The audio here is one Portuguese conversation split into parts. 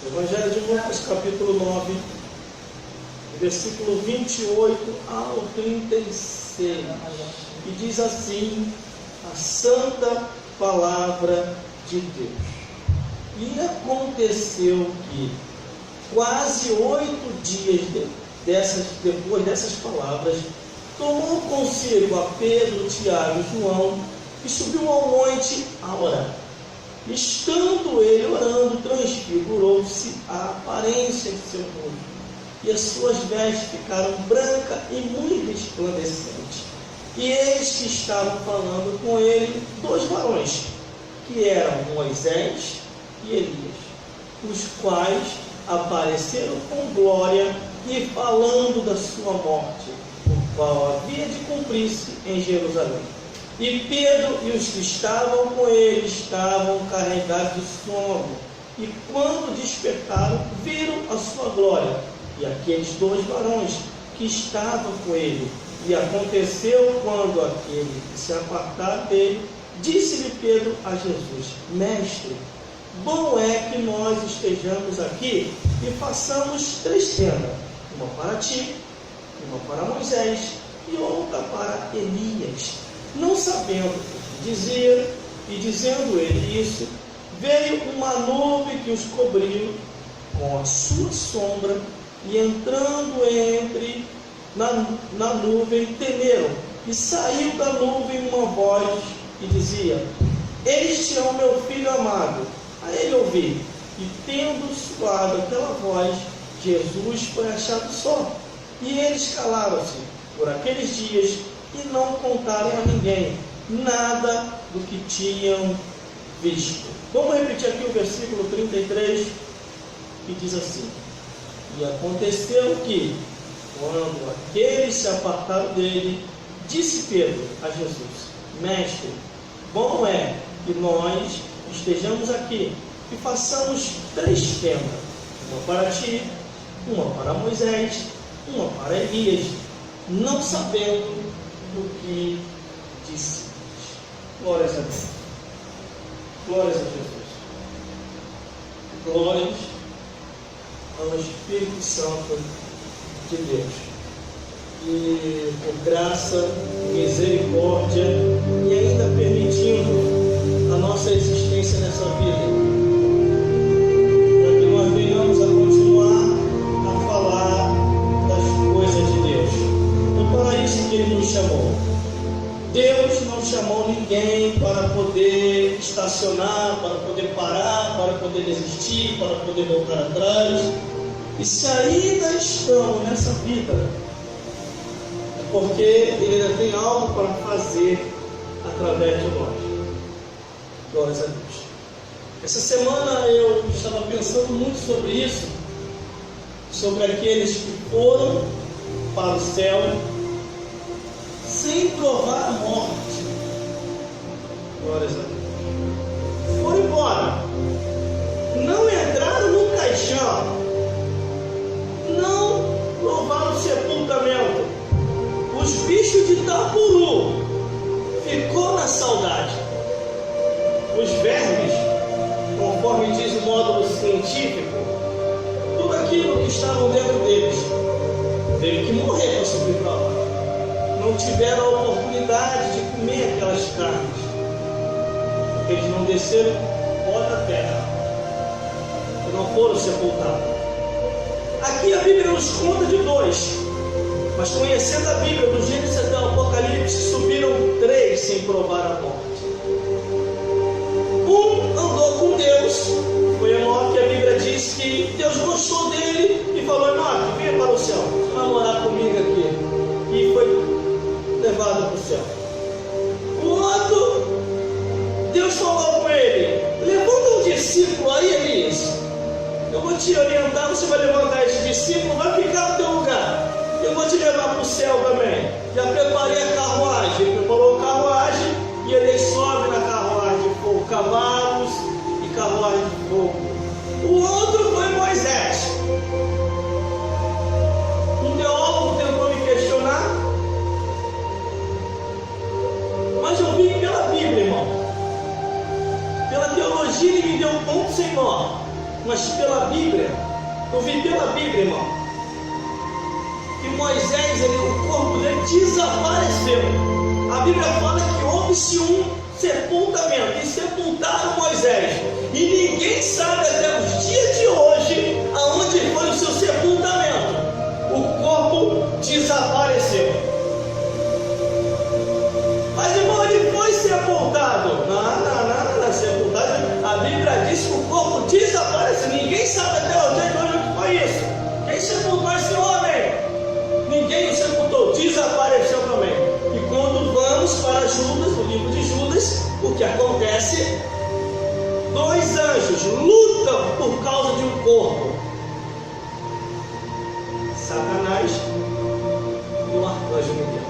Evangelho de Lucas, capítulo 9, versículo 28 ao 36, e diz assim a santa palavra de Deus. E aconteceu que, quase 8 dias depois dessas palavras, tomou consigo a Pedro, Tiago e João e subiu ao monte a orar. Estando ele orando, transfigurou-se a aparência de seu rosto, e as suas vestes ficaram brancas e muito resplandecentes. E eis que estavam falando com ele 2 varões, que eram Moisés e Elias, os quais apareceram com glória e falando da sua morte, o qual havia de cumprir-se em Jerusalém. E Pedro e os que estavam com ele estavam carregados de sono, e quando despertaram, viram a sua glória e aqueles 2 varões que estavam com ele. E aconteceu, quando aquele que se apartaram dele, disse-lhe Pedro a Jesus: Mestre, bom é que nós estejamos aqui e façamos 3 tendas, uma para ti, uma para Moisés e outra para Elias. Não sabendo o que dizer, e dizendo ele isso, veio uma nuvem que os cobriu com a sua sombra, e entrando na nuvem, temeram. E saiu da nuvem uma voz que dizia: Este é o meu filho amado, a ele ouvi. E tendo soado aquela voz, Jesus foi achado só. E eles calaram-se por aqueles dias e não contaram a ninguém nada do que tinham visto. Vamos repetir aqui o versículo 33, que diz assim: E aconteceu que, quando aqueles se apartaram dele, disse Pedro a Jesus: Mestre, bom é que nós estejamos aqui e façamos 3 tendas, uma para ti, uma para Moisés, uma para Elias, não sabendo o que disse. Glórias a Deus. Glórias a Jesus. Glórias ao Espírito Santo de Deus. E por graça, misericórdia e ainda permitindo a nossa existência nessa vida, para que nós venhamos a continuar a falar das coisas de Deus. Foi para isso que Ele nos chamou. Deus não chamou ninguém para poder estacionar, para poder parar, para poder desistir, para poder voltar atrás. E se ainda estamos nessa vida, é porque Ele ainda tem algo para fazer através de nós. Glórias a Deus. Essa semana eu estava pensando muito sobre isso, sobre aqueles que foram para o céu sem provar a morte. Glórias a Deus. Foram embora, não entraram no caixão, não provaram o sepultamento. Os bichos de Itapuru ficou na saudade. Os vermes, conforme diz o módulo científico, tudo aquilo que estava dentro deles teve que morrer para subir para lá. Não tiveram a oportunidade de comer aquelas carnes, porque eles não desceram pó da terra e não foram sepultados. Aqui a Bíblia nos conta de 2, mas conhecendo a Bíblia, do Gênesis até o Apocalipse, subiram 3 sem provar a morte. Um andou com Deus, foi Enoque, que a Bíblia diz que Deus gostou dele e falou: Enoque, venha para o céu, vai morar comigo aqui. E foi levado para o céu. O outro, Deus falou com ele: levanta um discípulo aí, Elias. Eu vou te orientar, você vai levantar esse discípulo, vai ficar no teu lugar. Eu vou te levar para o céu também. Já preparei a carruagem. Ele preparou a carruagem e ele sobe na carruagem de fogo, cavalos e carruagem de fogo. O outro foi Moisés. Um teólogo tentou me questionar, mas eu vi pela Bíblia, irmão. Pela teologia ele me deu um ponto sem nó, mas pela Bíblia Bíblia, eu vi pela Bíblia, irmão, que Moisés, o corpo dele desapareceu. A Bíblia fala que houve-se um sepultamento, e sepultaram Moisés, e ninguém sabe até os dias de hoje aonde foi o seu sepultamento. O corpo desapareceu. Mas, irmão, ele foi sepultado. Não, sepultado. A Bíblia diz que o corpo desapareceu. Ninguém sabe até o dia de hoje o que foi isso. Quem sepultou esse homem? Ninguém o sepultou, desapareceu também. E quando vamos para Judas, no livro de Judas, o que acontece? Dois anjos lutam por causa de um corpo. Satanás e o arcanjo Miguel.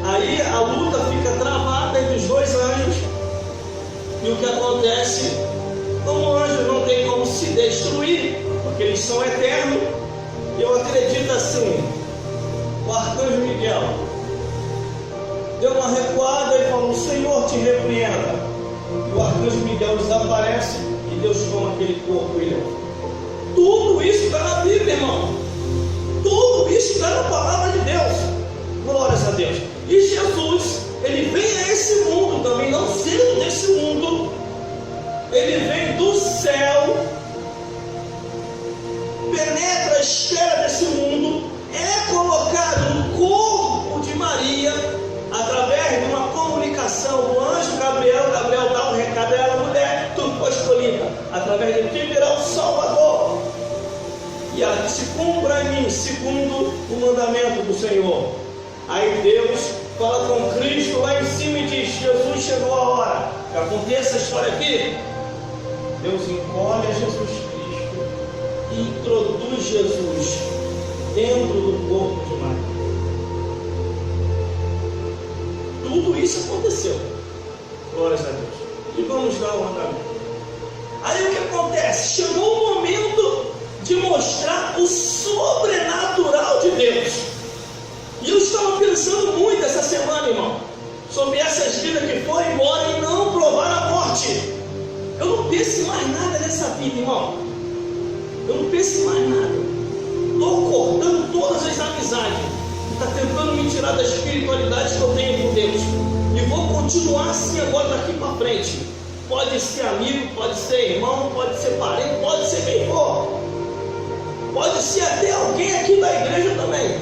Aí a luta fica travada entre os dois anjos. E o que acontece? Como o anjo não tem como se destruir, porque eles são eternos, eu acredito assim, o arcanjo Miguel deu uma recuada e falou: Senhor, te repreenda. E o arcanjo Miguel desaparece e Deus toma aquele corpo e leva. Tudo isso está na Bíblia, irmão. Tudo isso está na palavra de Deus. Glórias a Deus. E Jesus, ele vem a esse mundo também, não sendo desse mundo. Ele vem do céu, penetra a esfera desse mundo, é colocado no corpo de Maria, através de uma comunicação do anjo Gabriel. Gabriel dá um recado a ela: mulher, tu foi escolhida, através de ti virá o Salvador. E ela disse: cumpra em mim, segundo o mandamento do Senhor. Aí Deus fala com Cristo lá em cima e diz: Jesus, chegou a hora. Que aconteça a história aqui. Deus encolhe a Jesus Cristo e introduz Jesus dentro do corpo de Maria. Tudo isso aconteceu. Glórias a Deus. E vamos dar um andamento. Aí o que acontece? Chegou o momento de mostrar o sobrenatural de Deus. E eu estava pensando muito essa semana, irmão, sobre essas vidas que foram embora e não provaram a morte. Eu não penso em mais nada nessa vida, irmão. Eu não penso em mais nada. Estou cortando todas as amizades. Está tentando me tirar da espiritualidade que eu tenho com Deus. E vou continuar assim agora daqui para frente. Pode ser amigo, pode ser irmão, pode ser parente, pode ser quem for. Pode ser até alguém aqui da igreja também.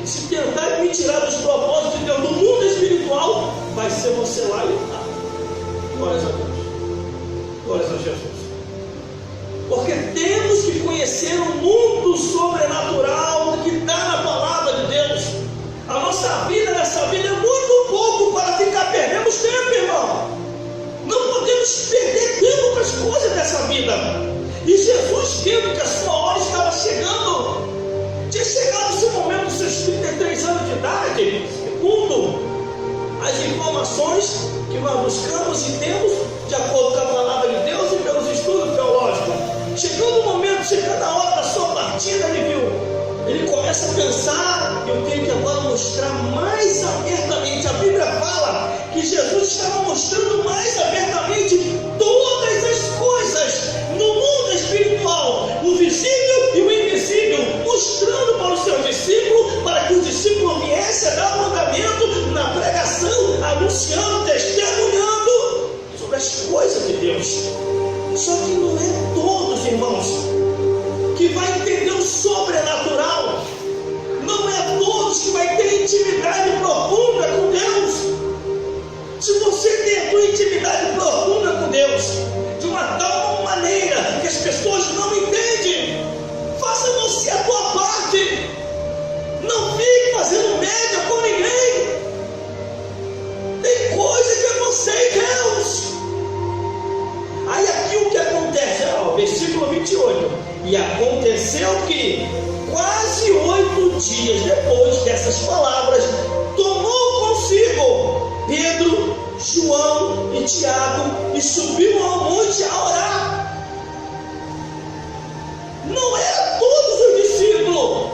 E se tentar me tirar dos propósitos de Deus no mundo espiritual, vai ser você lá e lutar. Glórias a Deus. Glórias a Jesus. Porque temos que conhecer o mundo sobrenatural que está na palavra de Deus. A nossa vida nessa vida é muito pouco para ficar perdendo tempo, irmão. Não podemos perder tempo com as coisas dessa vida. E Jesus, vendo que a sua hora estava chegando, tinha chegado esse momento dos seus 33 anos de idade, segundo as informações que nós buscamos e temos, de acordo com a palavra de Deus e pelos estudos teológicos. Chegando o momento, chegando a hora da sua partida, ele começa a pensar: eu tenho que agora mostrar mais abertamente. A Bíblia fala que Jesus estava mostrando mais abertamente todas as coisas no mundo espiritual, o visível e o invisível, mostrando para os seus discípulos, para que os discípulos viessem a dar mandamento na pregação, anunciando, testemunhando sobre as coisas de Deus. Só que não é todos, irmãos, que vai entender o sobrenatural. Não é todos que vai ter intimidade profunda com Deus. Se você tem a tua intimidade profunda com Deus de uma tal maneira que as pessoas não entendem, faça você a tua parte. Não fique fazendo média com ninguém. Tem coisa que é você e Deus. Aí aqui o que acontece? Versículo 28. E aconteceu que quase 8 dias depois dessas palavras, tomou consigo Pedro, João e Tiago e subiu ao monte a orar. Não eram todos os discípulos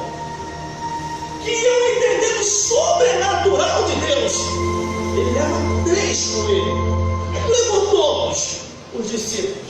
que iam entender o sobrenatural de Deus. Ele leva 3 com ele. Levou todos os discípulos.